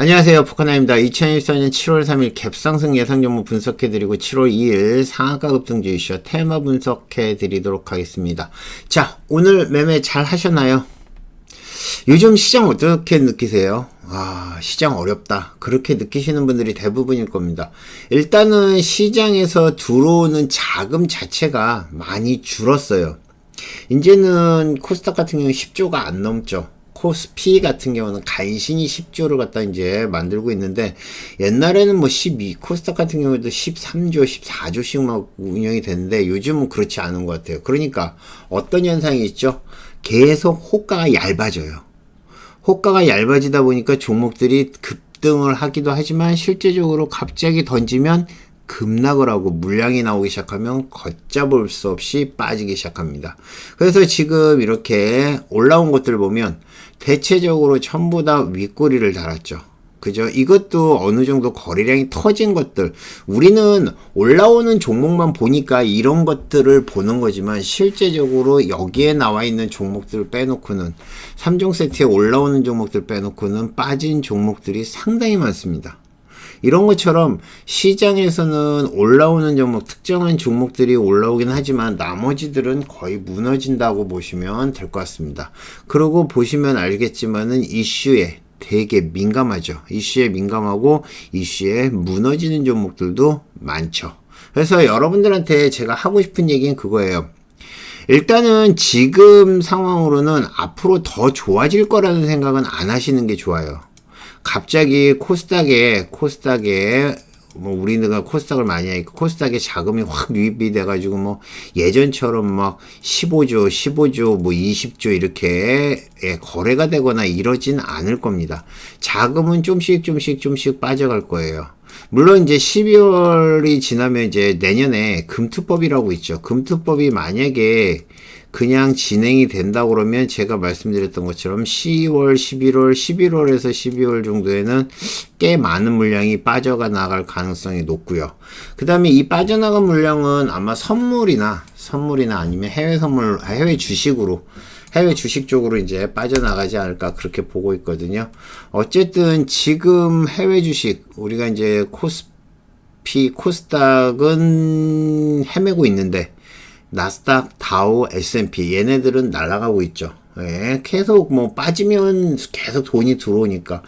안녕하세요. 포카나입니다. 2024년 7월 3일 갭상승 예상 종목 분석해드리고 7월 2일 상한가 급등주 이슈 테마 분석해드리도록 하겠습니다. 자, 오늘 매매 잘 하셨나요? 요즘 시장 어떻게 느끼세요? 시장 어렵다. 그렇게 느끼시는 분들이 대부분일 겁니다. 일단은 시장에서 들어오는 자금 자체가 많이 줄었어요. 이제는 코스닥 같은 경우는 10조가 안 넘죠. 코스피 같은 경우는 간신히 10조를 갖다 이제 만들고 있는데, 옛날에는 뭐 코스닥 같은 경우에도 13조, 14조씩 막 운영이 되는데, 요즘은 그렇지 않은 것 같아요. 그러니까 어떤 현상이 있죠? 계속 호가가 얇아져요. 호가가 얇아지다 보니까 종목들이 급등을 하기도 하지만, 실제적으로 갑자기 던지면 급락을 하고 물량이 나오기 시작하면 걷잡을 수 없이 빠지기 시작합니다. 그래서 지금 이렇게 올라온 것들 보면 대체적으로 전부 다 윗꼬리를 달았죠. 그죠? 이것도 어느 정도 거래량이 터진 것들. 우리는 올라오는 종목만 보니까 이런 것들을 보는 거지만, 실제적으로 여기에 나와 있는 종목들을 빼놓고는, 3종 세트에 올라오는 종목들 빼놓고는 빠진 종목들이 상당히 많습니다. 이런 것처럼 시장에서는 올라오는 종목, 특정한 종목들이 올라오긴 하지만 나머지들은 거의 무너진다고 보시면 될 것 같습니다. 그리고 보시면 알겠지만은 이슈에 되게 민감하죠. 이슈에 민감하고 이슈에 무너지는 종목들도 많죠. 그래서 여러분들한테 제가 하고 싶은 얘기는 그거예요. 일단은 지금 상황으로는 앞으로 더 좋아질 거라는 생각은 안 하시는 게 좋아요. 갑자기 코스닥에 뭐 우리가 코스닥을 많이 하니까 코스닥에 자금이 확 유입이 돼가지고 뭐 예전처럼 막 15조 뭐 20조 이렇게 거래가 되거나 이러진 않을 겁니다. 자금은 좀씩 빠져갈 거예요. 물론 이제 12월이 지나면 이제 내년에 금투법이라고 있죠. 금투법이 만약에 그냥 진행이 된다 그러면 제가 말씀드렸던 것처럼 10월, 11월에서 12월 정도에는 꽤 많은 물량이 빠져가 나갈 가능성이 높고요. 그 다음에 이 빠져나간 물량은 아마 선물이나 아니면 해외 주식 쪽으로 이제 빠져나가지 않을까 그렇게 보고 있거든요. 어쨌든 지금 해외 주식, 우리가 이제 코스닥은 헤매고 있는데, 나스닥, 다우, S&P 얘네들은 날아가고 있죠. 예, 계속 뭐 빠지면 계속 돈이 들어오니까.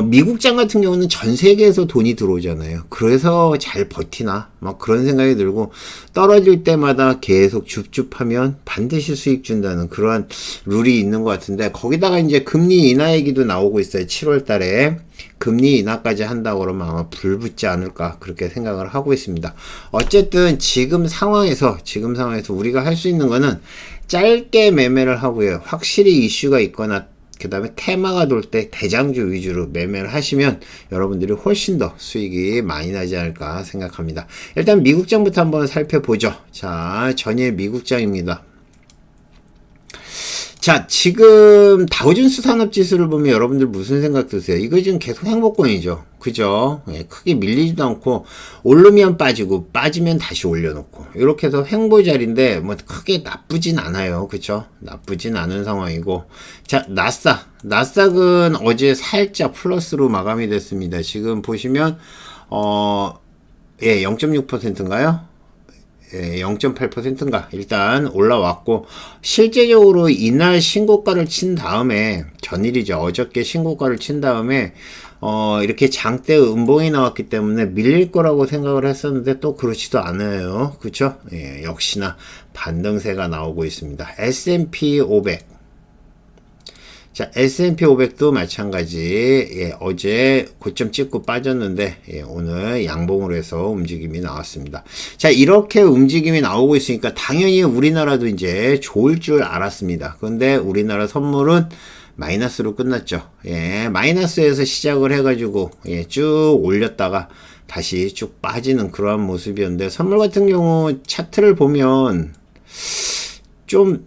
미국장 같은 경우는 전 세계에서 돈이 들어오잖아요. 그래서 잘 버티나 막 그런 생각이 들고, 떨어질 때마다 계속 줍줍하면 반드시 수익 준다는 그러한 룰이 있는 것 같은데, 거기다가 이제 금리 인하 얘기도 나오고 있어요. 7월 달에 금리 인하까지 한다고 그러면 아마 불붙지 않을까 그렇게 생각을 하고 있습니다. 어쨌든 지금 상황에서 우리가 할 수 있는 거는 짧게 매매를 하고요. 확실히 이슈가 있거나 그 다음에 테마가 돌 때 대장주 위주로 매매를 하시면 여러분들이 훨씬 더 수익이 많이 나지 않을까 생각합니다. 일단 미국장부터 한번 살펴보죠. 자, 전일 미국장입니다. 자, 지금 다우존스 산업지수를 보면 여러분들 무슨 생각 드세요? 이거 지금 계속 행보권이죠. 그죠? 예, 크게 밀리지도 않고, 오르면 빠지고 빠지면 다시 올려놓고, 이렇게 해서 횡보자리인데 뭐 크게 나쁘진 않아요. 그쵸? 나쁘진 않은 상황이고. 자, 나스닥은 어제 살짝 플러스로 마감이 됐습니다. 지금 보시면 0.6%인가요? 0.8%인가 일단 올라왔고, 실제적으로 이날 신고가를 친 다음에, 전일이죠, 어저께 신고가를 친 다음에 이렇게 장대 음봉이 나왔기 때문에 밀릴 거라고 생각을 했었는데 또 그렇지도 않아요. 그쵸? 예, 역시나 반등세가 나오고 있습니다. S&P 500. 자, S&P 500도 마찬가지. 예, 어제 고점 찍고 빠졌는데, 예, 오늘 양봉으로 해서 움직임이 나왔습니다. 자, 이렇게 움직임이 나오고 있으니까 당연히 우리나라도 이제 좋을 줄 알았습니다. 그런데 우리나라 선물은 마이너스로 끝났죠. 예, 마이너스에서 시작을 해가지고, 예, 쭉 올렸다가 다시 쭉 빠지는 그러한 모습이었는데, 선물 같은 경우 차트를 보면 좀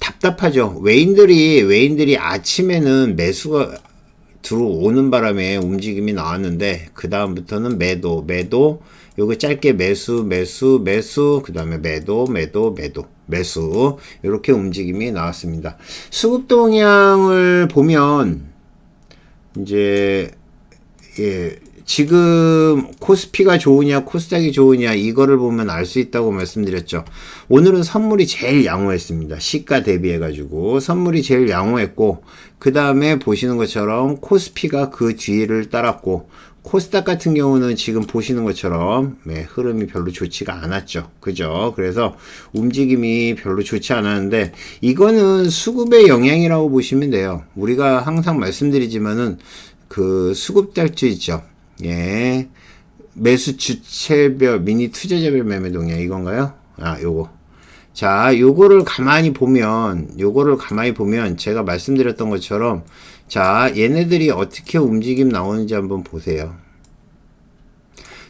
답답하죠. 외인들이 아침에는 매수가 들어오는 바람에 움직임이 나왔는데, 그 다음부터는 매도, 요거 짧게 매수, 그 다음에 매도, 매수, 이렇게 움직임이 나왔습니다. 수급 동향을 보면 이제 예, 지금 코스피가 좋으냐 코스닥이 좋으냐 이거를 보면 알 수 있다고 말씀드렸죠. 오늘은 선물이 제일 양호했습니다. 시가 대비해 가지고 선물이 제일 양호했고, 그 다음에 보시는 것처럼 코스피가 그 뒤를 따랐고, 코스닥 같은 경우는 지금 보시는 것처럼 흐름이 별로 좋지가 않았죠. 그죠? 그래서 움직임이 별로 좋지 않았는데, 이거는 수급의 영향이라고 보시면 돼요. 우리가 항상 말씀드리지만은 그 수급달주 있죠. 예. 매수 주체별 미니 투자자별 매매 동향 이건가요? 아, 요거. 자, 요거를 가만히 보면 제가 말씀드렸던 것처럼, 자, 얘네들이 어떻게 움직임 나오는지 한번 보세요.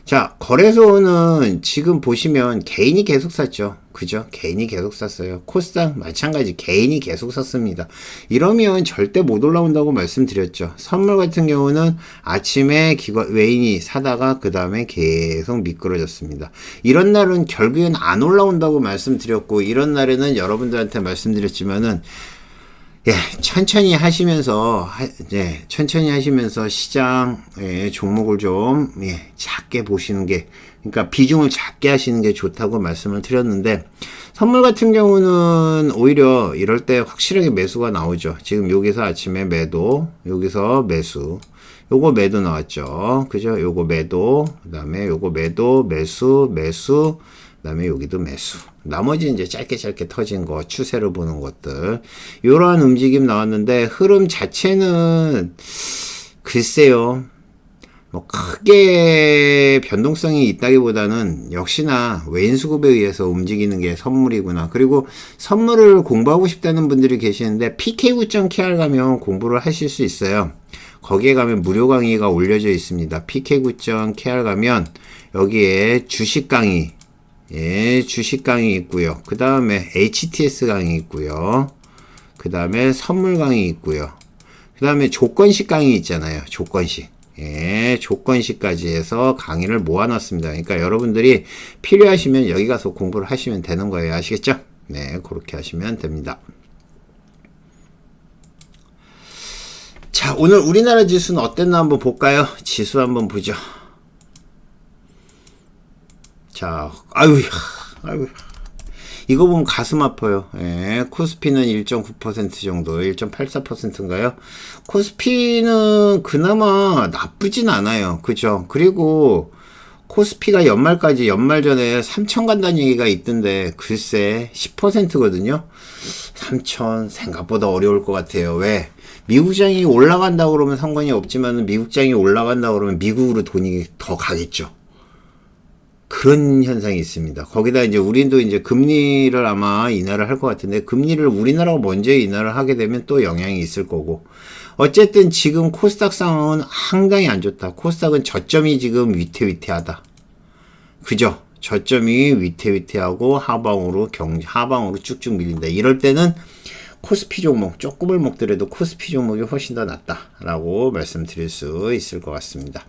자, 거래소는 지금 보시면 개인이 계속 샀죠. 그죠? 개인이 계속 샀어요. 코스닥 마찬가지 개인이 계속 샀습니다. 이러면 절대 못 올라온다고 말씀드렸죠. 선물 같은 경우는 아침에 외인이 사다가 그 다음에 계속 미끄러졌습니다. 이런 날은 결국엔 안 올라온다고 말씀드렸고, 이런 날에는 여러분들한테 말씀드렸지만은 천천히 하시면서 시장 종목을 좀 작게 보시는 게, 그러니까 비중을 작게 하시는 게 좋다고 말씀을 드렸는데, 선물 같은 경우는 오히려 이럴 때 확실하게 매수가 나오죠. 지금 여기서 아침에 매도, 여기서 매수, 요거 매도 나왔죠. 그죠? 요거 매도, 그 다음에 요거 매도, 매수, 그 다음에 여기도 매수. 나머지 이제 짧게 터진 거, 추세를 보는 것들. 요러한 움직임 나왔는데, 흐름 자체는, 글쎄요. 뭐, 크게 변동성이 있다기보다는, 역시나 외인 수급에 의해서 움직이는 게 선물이구나. 그리고 선물을 공부하고 싶다는 분들이 계시는데, pk9.kr 가면 공부를 하실 수 있어요. 거기에 가면 무료 강의가 올려져 있습니다. pk9.kr 가면, 여기에 주식 강의, 주식 강의 있고요. 그 다음에 HTS 강의 있고요. 그 다음에 선물 강의 있고요. 그 다음에 조건식 강의 있잖아요. 조건식. 조건식까지 해서 강의를 모아놨습니다. 그러니까 여러분들이 필요하시면 여기 가서 공부를 하시면 되는 거예요. 아시겠죠? 네, 그렇게 하시면 됩니다. 자, 오늘 우리나라 지수는 어땠나 한번 볼까요? 지수 한번 보죠. 자, 아유, 이거 보면 가슴 아파요. 코스피는 1.9% 정도, 1.84%인가요? 코스피는 그나마 나쁘진 않아요. 그죠? 그리고 코스피가 연말 전에 3천 간다는 얘기가 있던데, 글쎄, 10%거든요? 3천, 생각보다 어려울 것 같아요. 왜? 미국장이 올라간다고 그러면 상관이 없지만, 미국장이 올라간다고 그러면 미국으로 돈이 더 가겠죠. 그런 현상이 있습니다. 거기다 이제 우리도 이제 금리를 아마 인하를 할 것 같은데, 금리를 우리나라가 먼저 인하를 하게 되면 또 영향이 있을 거고, 어쨌든 지금 코스닥 상황은 상당히 안 좋다. 코스닥은 저점이 지금 위태위태하다. 그죠? 저점이 위태위태하고 하방으로 쭉쭉 밀린다. 이럴 때는 코스피 종목, 조금을 먹더라도 코스피 종목이 훨씬 더 낫다라고 말씀드릴 수 있을 것 같습니다.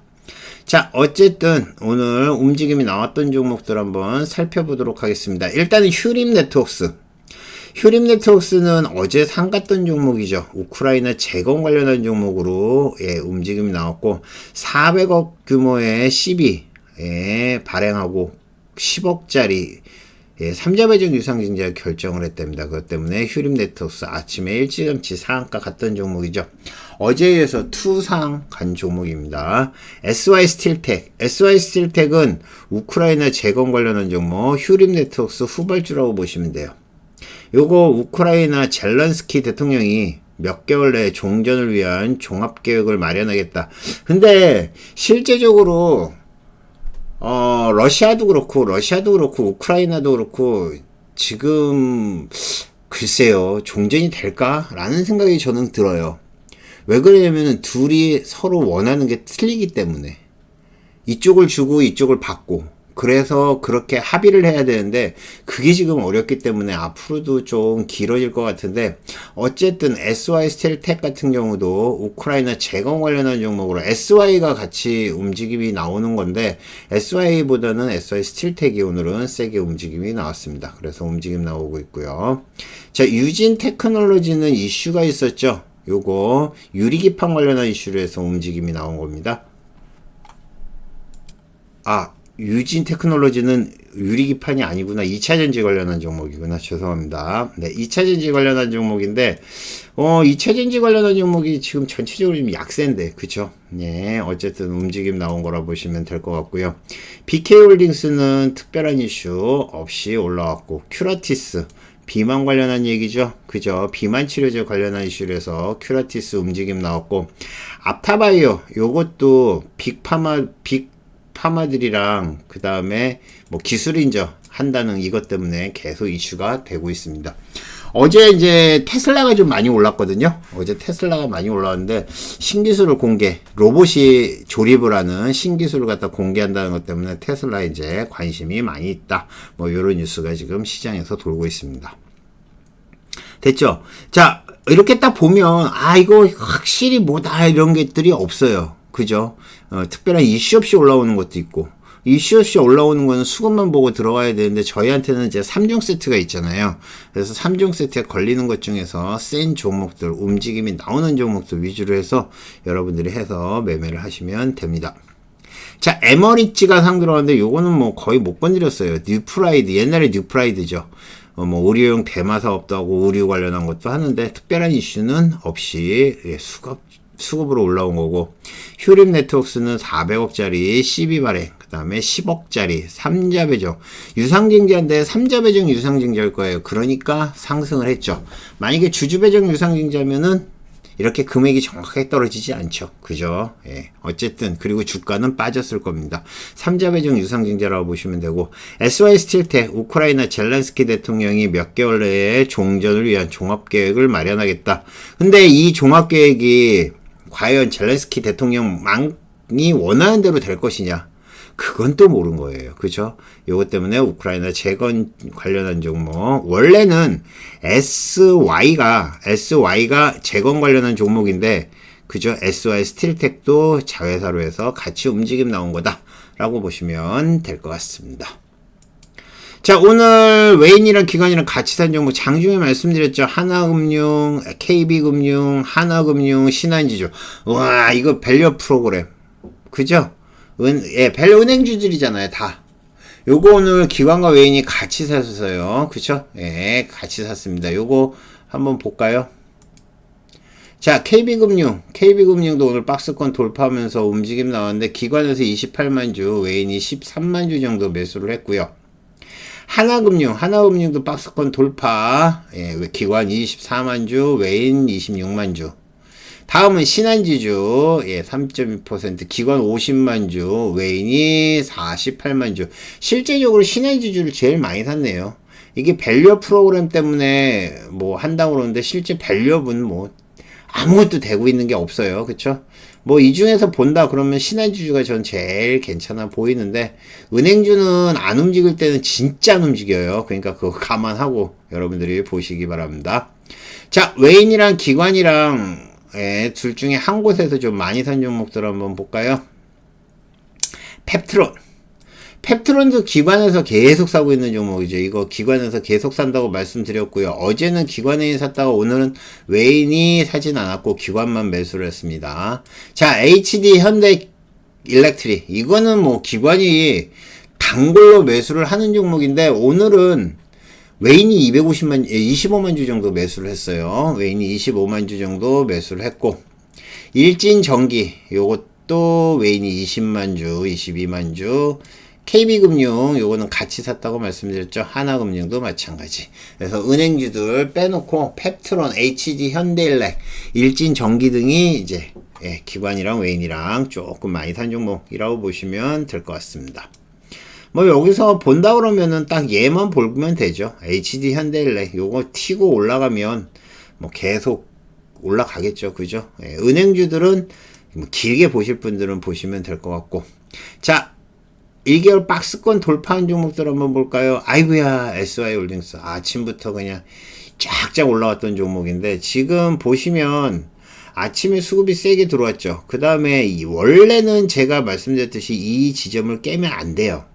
자, 어쨌든 오늘 움직임이 나왔던 종목들 한번 살펴보도록 하겠습니다. 일단은 휴림네트웍스. 휴림네트웍스는 어제 상갔던 종목이죠. 우크라이나 재건 관련한 종목으로 움직임이 나왔고, 400억 규모의 CB 발행하고 10억짜리 3자 배정 유상증자 결정을 했답니다. 그것 때문에 휴림네트웍스 아침에 일찌감치 상한가 갔던 종목이죠. 어제에 이어서 투상 간 종목입니다. SY스틸텍은 우크라이나 재건 관련한 종목, 휴림네트웍스 후발주라고 보시면 돼요. 요거 우크라이나 젤런스키 대통령이 몇 개월 내에 종전을 위한 종합계획을 마련하겠다. 근데 실제적으로 러시아도 그렇고 우크라이나도 그렇고 지금 글쎄요, 종전이 될까라는 생각이 저는 들어요. 왜 그러냐면은 둘이 서로 원하는 게 틀리기 때문에, 이쪽을 주고 이쪽을 받고, 그래서 그렇게 합의를 해야 되는데 그게 지금 어렵기 때문에 앞으로도 좀 길어질 것 같은데, 어쨌든 SY스틸텍 같은 경우도 우크라이나 재건 관련한 종목으로 SY가 같이 움직임이 나오는 건데, SY보다는 SY스틸텍이 오늘은 세게 움직임이 나왔습니다. 그래서 움직임 나오고 있고요. 자, 유진 테크놀로지는 이슈가 있었죠. 요거 유리기판 관련한 이슈로 해서 움직임이 나온 겁니다. 아, 유진 테크놀로지는 유리기판이 아니구나. 2차전지 관련한 종목이구나. 죄송합니다. 네, 2차전지 관련한 종목인데, 2차전지 관련한 종목이 지금 전체적으로 좀 약세인데, 그쵸? 네, 어쨌든 움직임 나온 거라 보시면 될 것 같고요. BK홀딩스는 특별한 이슈 없이 올라왔고, 큐라티스, 비만 관련한 얘기죠. 그죠? 비만 치료제 관련한 이슈에서 큐라티스 움직임 나왔고, 앞타바이오, 요것도 파마들이랑 그 다음에 뭐 기술인정 한다는 이것 때문에 계속 이슈가 되고 있습니다. 어제 이제 테슬라가 좀 많이 올랐거든요. 어제 테슬라가 많이 올랐는데 신기술을 공개, 로봇이 조립을 하는 신기술을 갖다 공개한다는 것 때문에 테슬라에 이제 관심이 많이 있다. 뭐 이런 뉴스가 지금 시장에서 돌고 있습니다. 됐죠? 자, 이렇게 딱 보면 이거 확실히 뭐다 이런 것들이 없어요. 그죠? 특별한 이슈 없이 올라오는 것도 있고, 이슈 없이 올라오는 거는 수급만 보고 들어가야 되는데, 저희한테는 이제 3종 세트가 있잖아요. 그래서 3종 세트에 걸리는 것 중에서 센 종목들, 움직임이 나오는 종목들 위주로 해서 여러분들이 해서 매매를 하시면 됩니다. 자, 에머리지가 상들어갔는데, 요거는 뭐 거의 못 건드렸어요. 뉴프라이드, 옛날에 뉴프라이드죠. 뭐 의료용 대마 사업도 하고 의류 관련한 것도 하는데, 특별한 이슈는 없이 수급으로 올라온 거고, 휴림 네트워크스는 400억짜리 12발행, 그 다음에 10억짜리 3자 배정, 유상증자인데 3자 배정 유상증자일 거예요. 그러니까 상승을 했죠. 만약에 주주 배정 유상증자면은 이렇게 금액이 정확하게 떨어지지 않죠. 그죠? 예. 어쨌든, 그리고 주가는 빠졌을 겁니다. 3자 배정 유상증자라고 보시면 되고, SY 스틸텍, 우크라이나 젤란스키 대통령이 몇 개월 내에 종전을 위한 종합계획을 마련하겠다. 근데 이 종합계획이 과연 젤란스키 대통령이 원하는 대로 될 것이냐? 그건 또 모르는 거예요. 그죠? 요것 때문에 우크라이나 재건 관련한 종목. 원래는 SY가 재건 관련한 종목인데, 그죠? SY 스틸텍도 자회사로 해서 같이 움직임 나온 거다. 라고 보시면 될 것 같습니다. 자, 오늘 외인이랑 기관이랑 같이 산 종목 장중에 말씀드렸죠. 하나금융, KB금융, 하나금융, 신한지주. 와, 이거 밸류 프로그램. 그죠? 밸류 은행주들이잖아요, 다. 요거 오늘 기관과 외인이 같이 샀어요. 그쵸? 예, 같이 샀습니다. 요거 한번 볼까요? 자, KB금융도 오늘 박스권 돌파하면서 움직임 나왔는데, 기관에서 28만 주, 외인이 13만 주 정도 매수를 했고요. 하나금융도 박스권 돌파, 예, 기관 24만 주, 외인 26만 주. 다음은 신한지주, 예, 3.2%, 기관 50만 주, 외인이 48만 주. 실제적으로 신한지주를 제일 많이 샀네요. 이게 밸류업 프로그램 때문에 뭐 한다고 그러는데, 실제 밸류업은 뭐 아무것도 되고 있는 게 없어요. 그쵸? 뭐 이 중에서 본다 그러면 신한지주가 전 제일 괜찮아 보이는데, 은행주는 안 움직일 때는 진짜 안 움직여요. 그러니까 그거 감안하고 여러분들이 보시기 바랍니다. 자, 외인이랑 기관이랑 둘 중에 한 곳에서 좀 많이 산 종목들 한번 볼까요? 펩트론도 기관에서 계속 사고 있는 종목이죠. 이거 기관에서 계속 산다고 말씀드렸고요. 어제는 기관이 샀다가 오늘은 외인이 사진 않았고 기관만 매수를 했습니다. 자, HD 현대 일렉트릭. 이거는 뭐 기관이 단골로 매수를 하는 종목인데, 오늘은 외인이 25만 주 정도 매수를 했어요. 외인이 25만 주 정도 매수를 했고, 일진전기, 요것도 외인이 20만 주, 22만 주, KB금융, 요거는 같이 샀다고 말씀드렸죠. 하나금융도 마찬가지. 그래서 은행주들 빼놓고, 펩트론, HD 현대일렉, 일진전기 등이 이제, 예, 기관이랑 외인이랑 조금 많이 산 종목이라고 보시면 될 것 같습니다. 뭐 여기서 본다 그러면은 딱 얘만 보면 되죠. HD 현대일렉 요거 튀고 올라가면 뭐 계속 올라가겠죠. 그죠? 예, 은행주들은 뭐 길게 보실 분들은 보시면 될 것 같고. 자, 1개월 박스권 돌파한 종목들 한번 볼까요? 아이고야, SY홀딩스 아침부터 그냥 쫙쫙 올라왔던 종목인데, 지금 보시면 아침에 수급이 세게 들어왔죠. 그 다음에 원래는 제가 말씀드렸듯이 이 지점을 깨면 안 돼요.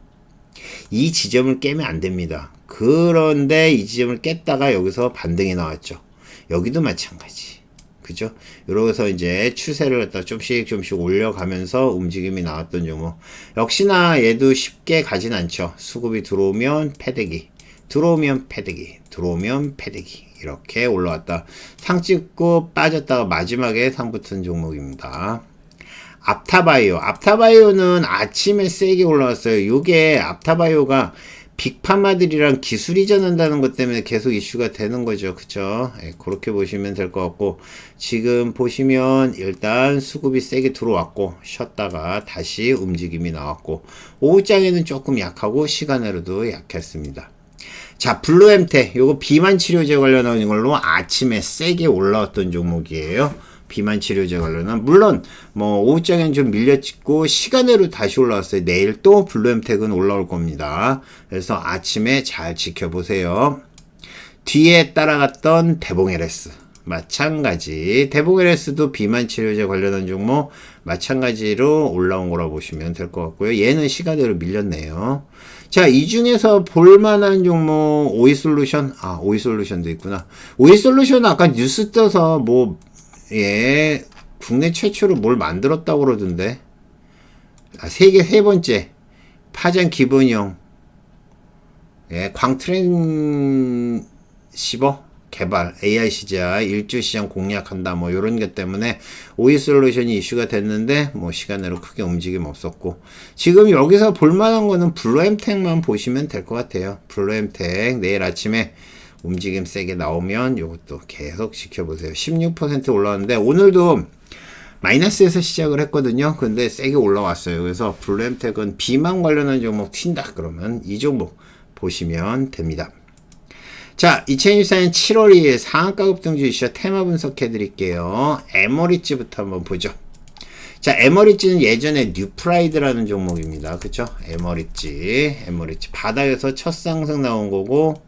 이 지점을 깨면 안 됩니다. 그런데 이 지점을 깼다가 여기서 반등이 나왔죠. 여기도 마찬가지. 그죠? 이러면서 이제 추세를 갖다 좀씩 올려가면서 움직임이 나왔던 종목. 역시나 얘도 쉽게 가진 않죠. 수급이 들어오면 패대기, 들어오면 패대기, 들어오면 패대기. 이렇게 올라왔다. 상 찍고 빠졌다가 마지막에 상 붙은 종목입니다. 앞타바이오. 앞타바이오는 아침에 세게 올라왔어요. 요게 앞타바이오가 빅파마들이랑 기술 이전한다는 것 때문에 계속 이슈가 되는 거죠. 그쵸? 예, 그렇게 보시면 될 것 같고, 지금 보시면 일단 수급이 세게 들어왔고, 쉬었다가 다시 움직임이 나왔고, 오후장에는 조금 약하고, 시간으로도 약했습니다. 자, 블루엠텍. 요거 비만 치료제 관련한 걸로 아침에 세게 올라왔던 종목이에요. 비만 치료제 관련은 물론 뭐 오후장엔 좀 밀려찍고 시간으로 다시 올라왔어요. 내일 또 블루엠텍은 올라올 겁니다. 그래서 아침에 잘 지켜보세요. 뒤에 따라갔던 대봉LS 마찬가지. 대봉LS도 비만 치료제 관련한 종목 마찬가지로 올라온 거라고 보시면 될 것 같고요. 얘는 시간으로 밀렸네요. 자, 이 중에서 볼만한 종목 오이솔루션. 아, 오이솔루션도 있구나. 오이솔루션은 아까 뉴스 떠서 뭐 예, 국내 최초로 뭘 만들었다고 그러던데. 아, 세계 세 번째. 파장 기본형. 예, 광트랜시버 개발. AI CGI 일주 시장 공략한다. 뭐, 요런 것 때문에 오이솔루션이 이슈가 됐는데, 뭐, 시간으로 크게 움직임 없었고. 지금 여기서 볼만한 거는 블루엠텍만 보시면 될 것 같아요. 블루엠텍. 내일 아침에 움직임 세게 나오면 이것도 계속 지켜보세요. 16% 올라왔는데 오늘도 마이너스에서 시작을 했거든요. 근데 세게 올라왔어요. 그래서 블루엠텍은 비만 관련한 종목 튄다 그러면 이 종목 보시면 됩니다. 자, 2024년 7월 2일 상한가 급등주 이슈 테마 분석해 드릴게요. 에머리지부터 한번 보죠. 자, 에머리지는 예전에 뉴프라이드라는 종목입니다. 그쵸? 에머리지 바닥에서 첫 상승 나온 거고,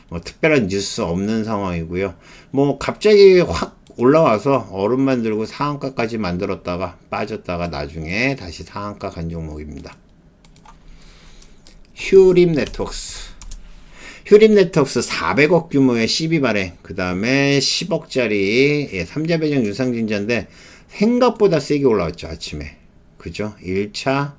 뭐 특별한 뉴스 없는 상황이고요. 뭐 갑자기 확 올라와서 얼음만 들고 상한가까지 만들었다가 빠졌다가 나중에 다시 상한가 간 종목입니다. 휴림네트웍스 400억 규모의 CB 발행, 그 다음에 10억짜리 3자 배정 유상증자인데 생각보다 세게 올라왔죠. 아침에. 그죠? 1차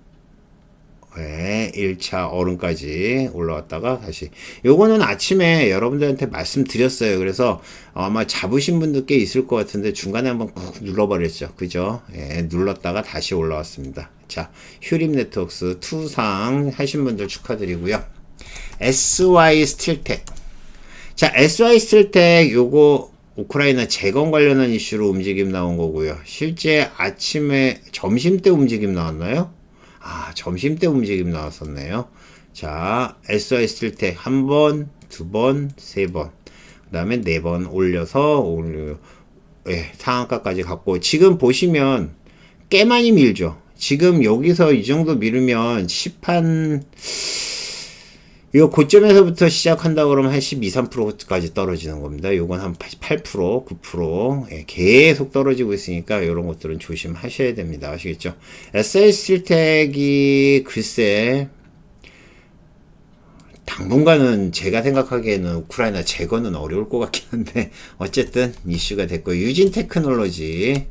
얼음까지 올라왔다가 다시. 요거는 아침에 여러분들한테 말씀드렸어요. 그래서 아마 잡으신 분들 꽤 있을 것 같은데 중간에 한번 꾹 눌러버렸죠. 그죠? 예, 눌렀다가 다시 올라왔습니다. 자, 휴림네트웍스 투상 하신 분들 축하드리고요. SY 스틸텍. 자, SY 스틸텍 요거 우크라이나 재건 관련한 이슈로 움직임 나온 거고요. 실제 아침에 점심때 움직임 나왔나요? 아, 점심때 움직임 나왔었네요. 자, SY 스틸텍 한 번, 두 번, 세 번, 그 다음에 네 번 올려서 예, 상한가까지 갔고, 지금 보시면 꽤 많이 밀죠. 지금 여기서 이 정도 밀으면 이거 고점에서부터 시작한다 그러면 한 12, 3%까지 떨어지는 겁니다. 요건 한 8%, 9%, 예, 계속 떨어지고 있으니까 이런 것들은 조심하셔야 됩니다. 아시겠죠? SI스틸텍이 글쎄 당분간은 제가 생각하기에는 우크라이나 재건은 어려울 것 같긴 한데 어쨌든 이슈가 됐고, 유진테크놀로지.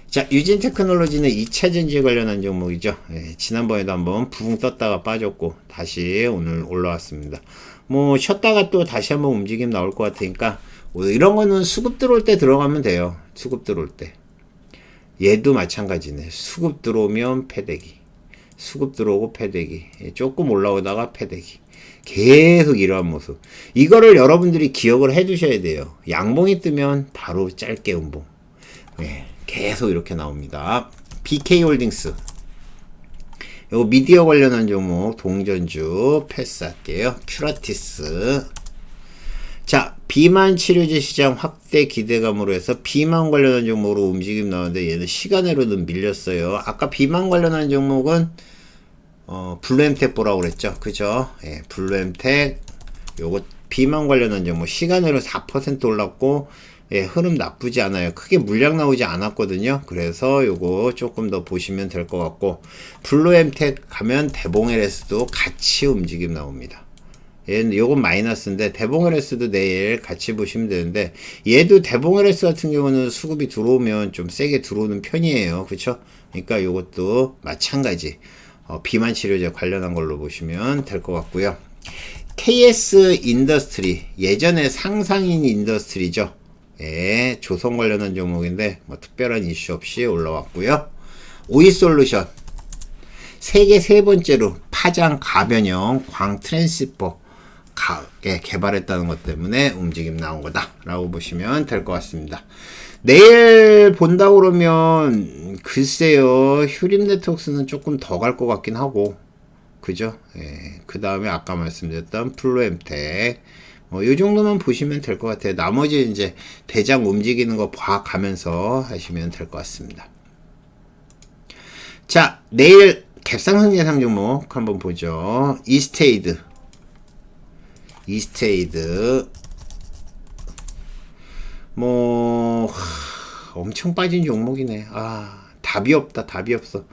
자, 유진테크놀로지는 2차 전지에 관련한 종목이죠. 예, 지난번에도 한번 붕 떴다가 빠졌고 다시 오늘 올라왔습니다. 뭐 쉬었다가 또 다시 한번 움직임 나올 것 같으니까 이런 거는 수급 들어올 때 들어가면 돼요. 수급 들어올 때. 얘도 마찬가지네. 수급 들어오면 패대기, 수급 들어오고 패대기, 예, 조금 올라오다가 패대기, 계속 이러한 모습. 이거를 여러분들이 기억을 해 두셔야 돼요. 양봉이 뜨면 바로 짧게 음봉. 예. 계속 이렇게 나옵니다. BK홀딩스. 요거 미디어 관련한 종목 동전주 패스할게요. 큐라티스. 자, 비만 치료제 시장 확대 기대감으로 해서 비만 관련한 종목으로 움직임 나오는데 얘는 시간으로는 밀렸어요. 아까 비만 관련한 종목은 블루엠텍 보라고 그랬죠. 그죠? 예, 블루엠텍 요거 비만 관련한 종목 시간으로 4% 올랐고, 예, 흐름 나쁘지 않아요. 크게 물량 나오지 않았거든요. 그래서 요거 조금 더 보시면 될 것 같고, 블루엠텍 가면 대봉LS도 같이 움직임 나옵니다. 얘는 요건 마이너스인데 대봉LS도 내일 같이 보시면 되는데 얘도 대봉LS 같은 경우는 수급이 들어오면 좀 세게 들어오는 편이에요. 그쵸? 그러니까 요것도 마찬가지 비만 치료제 관련한 걸로 보시면 될 것 같고요. KS 인더스트리 예전에 상상인 인더스트리죠. 예, 조선 관련한 종목인데 뭐 특별한 이슈 없이 올라왔고요. 오이솔루션 세계 세 번째로 파장 가변형 광 트랜시퍼 개발했다는 것 때문에 움직임 나온 거다라고 보시면 될 것 같습니다. 내일 본다 그러면 글쎄요, 휴림 네트워크스는 조금 더 갈 것 같긴 하고, 그죠? 예, 그 다음에 아까 말씀드렸던 플루엠텍 뭐 요 정도만 보시면 될 것 같아요. 나머지 이제 대장 움직이는 거 봐가면서 하시면 될 것 같습니다. 자, 내일 갭상승 예상 종목 한번 보죠. 이스테이드 뭐 엄청 빠진 종목이네. 답이 없다. 답이 없어.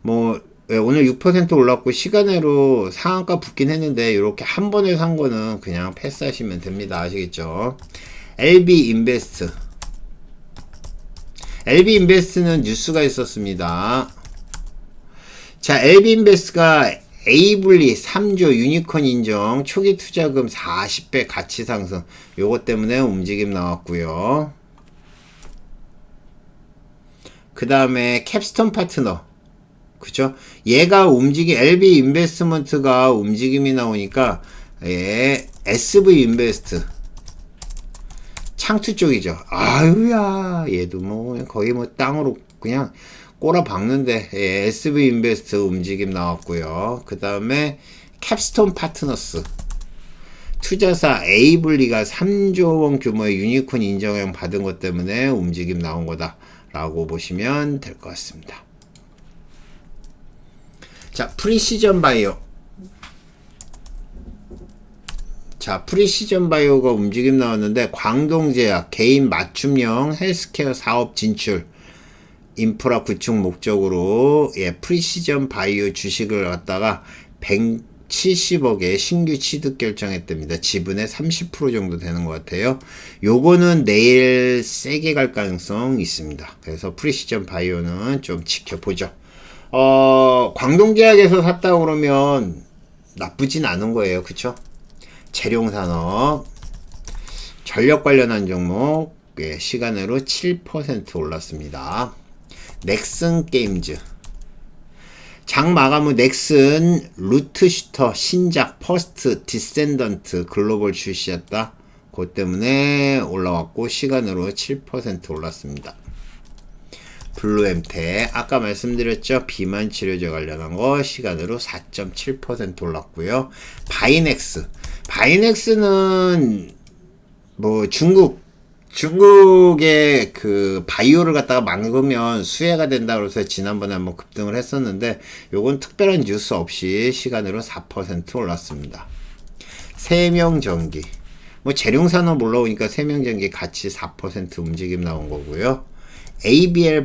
뭐 오늘 6% 올랐고 시간으로 상한가 붙긴 했는데 이렇게 한 번에 산 거는 그냥 패스하시면 됩니다. 아시겠죠? LB인베스트는 뉴스가 있었습니다. 자, LB인베스트가 에이블리 3조 유니콘 인정 초기 투자금 40배 가치 상승 요것 때문에 움직임 나왔고요. 그 다음에 캡스톤 파트너 그쵸? 얘가 LB 인베스트먼트가 움직임이 나오니까 예, SV 인베스트 창투 쪽이죠. 아유야 얘도 뭐 거의 뭐 땅으로 그냥 꼬라 박는데 예, SV 인베스트 움직임 나왔고요. 그 다음에 캡스톤 파트너스 투자사 에이블리가 3조 원 규모의 유니콘 인정형 받은 것 때문에 움직임 나온 거다 라고 보시면 될 것 같습니다. 자, 프리시전 바이오가 움직임 나왔는데 광동제약 개인 맞춤형 헬스케어 사업 진출 인프라 구축 목적으로 예, 프리시전 바이오 주식을 갖다가 170억에 신규 취득 결정했답니다. 지분의 30% 정도 되는 것 같아요. 요거는 내일 세게 갈 가능성 있습니다. 그래서 프리시전 바이오는 좀 지켜보죠. 광동제약에서 샀다 그러면 나쁘진 않은 거예요. 그쵸? 재룡산업 전력 관련한 종목 예, 시간으로 7% 올랐습니다. 넥슨 게임즈 장 마감 후 넥슨 루트슈터 신작 퍼스트 디센던트 글로벌 출시했다. 그 때문에 올라왔고 시간으로 7% 올랐습니다. 블루엠텍 아까 말씀드렸죠. 비만 치료제 관련한 거 시간으로 4.7% 올랐고요. 바이넥스는 뭐 중국의 그 바이오를 갖다가 막으면 수혜가 된다 그래서 지난번에 한번 급등을 했었는데 요건 특별한 뉴스 없이 시간으로 4% 올랐습니다. 세명전기 뭐 재룡산업 올라오니까 세명전기 같이 4% 움직임 나온 거고요. ABL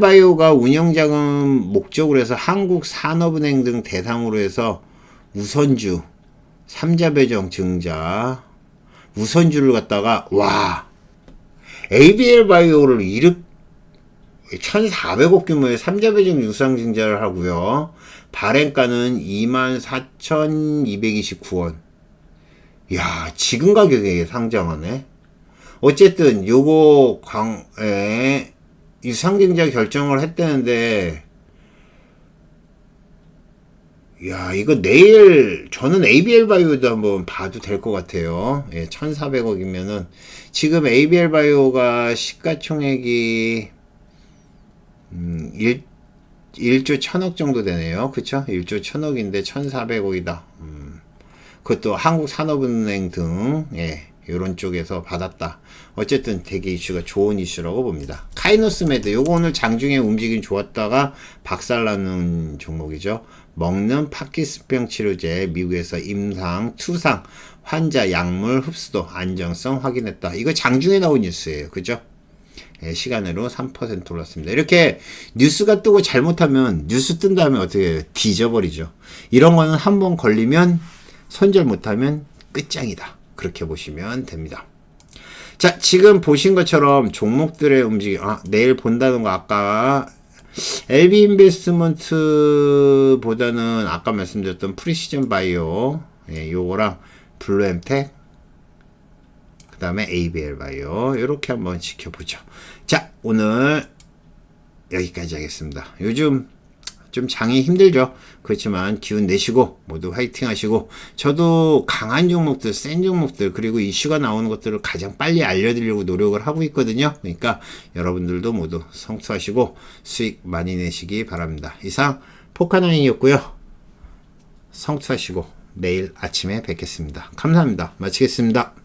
바이오가 운영자금 목적으로 해서 한국산업은행 등 대상으로 해서 우선주 3자 배정 증자 우선주를 갖다가 ABL 바이오를 1,400억 규모의 3자 배정 유상 증자를 하고요. 발행가는 24,229원. 야, 지금 가격에 상장하네. 어쨌든 요거 유상증자 결정을 했다는데 야, 이거 내일 저는 ABL 바이오도 한번 봐도 될 것 같아요. 예, 1,400억이면은 지금 ABL 바이오가 시가총액이 1조 1,000억 정도 되네요. 그쵸? 1조 1,000억인데 1,400억이다. 그것도 한국산업은행 등 예, 요런 쪽에서 받았다. 어쨌든 되게 이슈가 좋은 이슈라고 봅니다. 카이노스메드 요거 오늘 장중에 움직임 좋았다가 박살나는 종목이죠. 먹는 파킨슨병 치료제 미국에서 임상, 투상, 환자 약물 흡수도 안정성 확인했다. 이거 장중에 나온 뉴스예요. 그죠? 시간으로 3% 올랐습니다. 이렇게 뉴스가 뜨고 잘못하면 뉴스 뜬 다음에 어떻게 해요? 뒤져버리죠. 이런 거는 한번 걸리면 손절 못하면 끝장이다. 그렇게 보시면 됩니다. 자, 지금 보신 것처럼 종목들의 움직임, 내일 본다는 거 아까 LB 인베스트먼트보다는 아까 말씀드렸던 프리시전 바이오, 요거랑 블루엠텍, 그 다음에 ABL 바이오, 요렇게 한번 지켜보죠. 자, 오늘 여기까지 하겠습니다. 요즘 좀 장이 힘들죠. 그렇지만 기운 내시고 모두 화이팅 하시고, 저도 강한 종목들, 센 종목들, 그리고 이슈가 나오는 것들을 가장 빨리 알려드리려고 노력을 하고 있거든요. 그러니까 여러분들도 모두 성투하시고 수익 많이 내시기 바랍니다. 이상 포카나인이었고요. 성투하시고 내일 아침에 뵙겠습니다. 감사합니다. 마치겠습니다.